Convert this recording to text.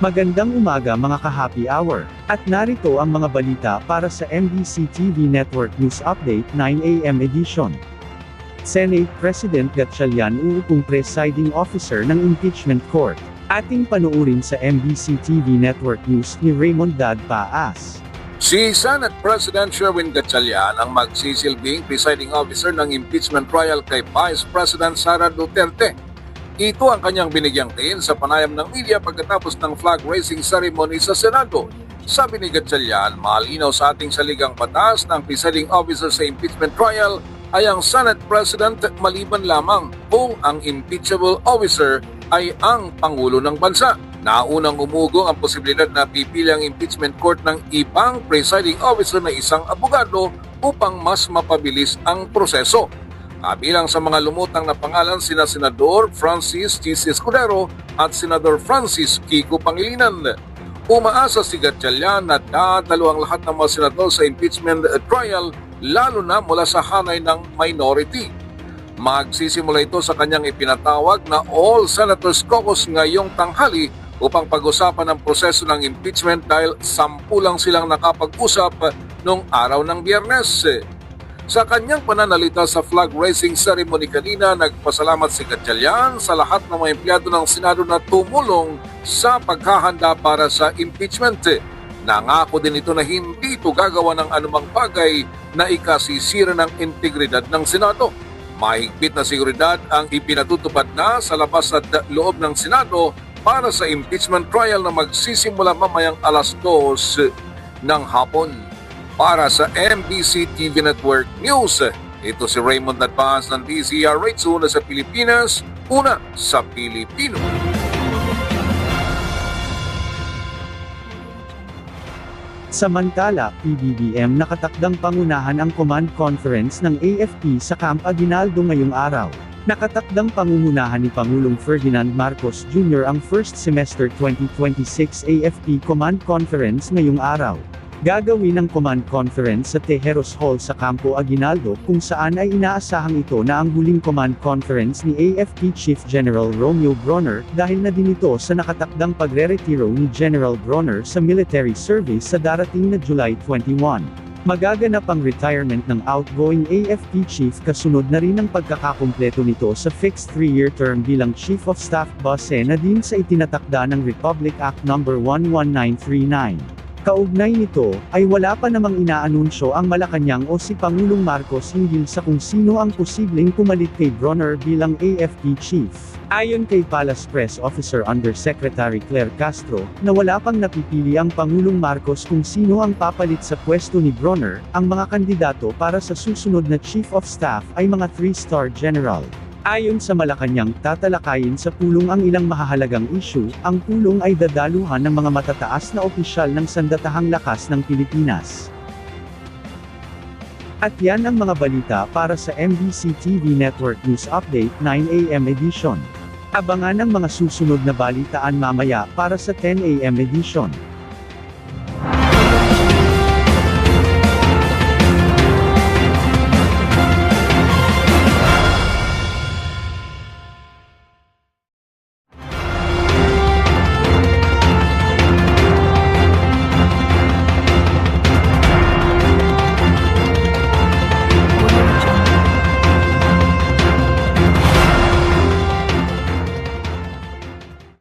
Magandang umaga mga ka-happy hour. At narito ang mga balita para sa MBC TV Network News Update 9 AM edition. Senate President Gatchalian uupong presiding officer ng impeachment court. Ating panuurin sa MBC TV Network News ni Raymond Dad Paas. Si Senate President Sherwin Gatchalian ang magsisilbing presiding officer ng impeachment trial kay Vice President Sara Duterte. Ito ang kanyang binigyang tiin sa panayam ng media pagkatapos ng flag raising ceremony sa Senado. Sabi ni Gatchalian, malinaw sa ating saligang batas ng presiding officer sa impeachment trial ay ang Senate President maliban lamang kung ang impeachable officer ay ang Pangulo ng Bansa. Naunang umugong ang posibilidad na pipili ang impeachment court ng ibang presiding officer na isang abogado upang mas mapabilis ang proseso. Kabilang sa mga lumutang na pangalan sina Senador Francis G.C. Escudero at Senador Francis Kiko Pangilinan. Umaasa si Gatchalian na dadalo ang lahat ng mga senador sa impeachment trial lalo na mula sa hanay ng minority. Magsisimula ito sa kanyang ipinatawag na All Senators Caucus ngayong tanghali upang pag-usapan ang proseso ng impeachment dahil 10 lang silang nakapag-usap noong araw ng Biyernes. Sa kanyang pananalita sa flag raising ceremony kanina, nagpasalamat si Gatchalian sa lahat ng mga empleyado ng Senado na tumulong sa paghahanda para sa impeachment. Nangako din ito na hindi ito gagawa ng anumang bagay na ikasisira ng integridad ng Senado. Mahigpit na seguridad ang ipinatutupad na sa labas at loob ng Senado para sa impeachment trial na magsisimula mamayang alas 2 ng hapon. Para sa MBC TV Network News, ito si Raymond Advance ng DZRH, una sa Pilipinas, una sa Pilipino. Samantala, PBBM nakatakdang pangunahan ang command conference ng AFP sa Camp Aguinaldo ngayong araw. Nakatakdang pangungunahan ni Pangulong Ferdinand Marcos Jr. ang first semester 2026 AFP Command Conference ngayong araw. Gagawin ang command conference sa Tejeros Hall sa Campo Aguinaldo kung saan ay inaasahang ito na ang huling command conference ni AFP Chief General Romeo Bronner dahil na din ito sa nakatakdang pagre-retiro ni General Bronner sa military service sa darating na July 21. Magaganap ang retirement ng outgoing AFP chief kasunod na rin ang pagkakakumpleto nito sa fixed 3-year term bilang Chief of Staff base na din sa itinatakda ng Republic Act No. 11939. Kaugnay nito, ay wala pa namang inaanunsyo ang Malacanang o si Pangulong Marcos hinggil sa kung sino ang posibleng pumalit kay Bronner bilang AFP Chief. Ayon kay Palace Press Officer Undersecretary Claire Castro, na wala pang napipili ang Pangulong Marcos kung sino ang papalit sa pwesto ni Bronner, ang mga kandidato para sa susunod na Chief of Staff ay mga 3-star general. Ayon sa Malacanang, tatalakayin sa pulong ang ilang mahahalagang issue, ang pulong ay dadaluhan ng mga matataas na opisyal ng Sandatahang Lakas ng Pilipinas. At yan ang mga balita para sa MBC TV Network News Update 9 AM edition. Abangan ang mga susunod na balitaan mamaya para sa 10 AM edition.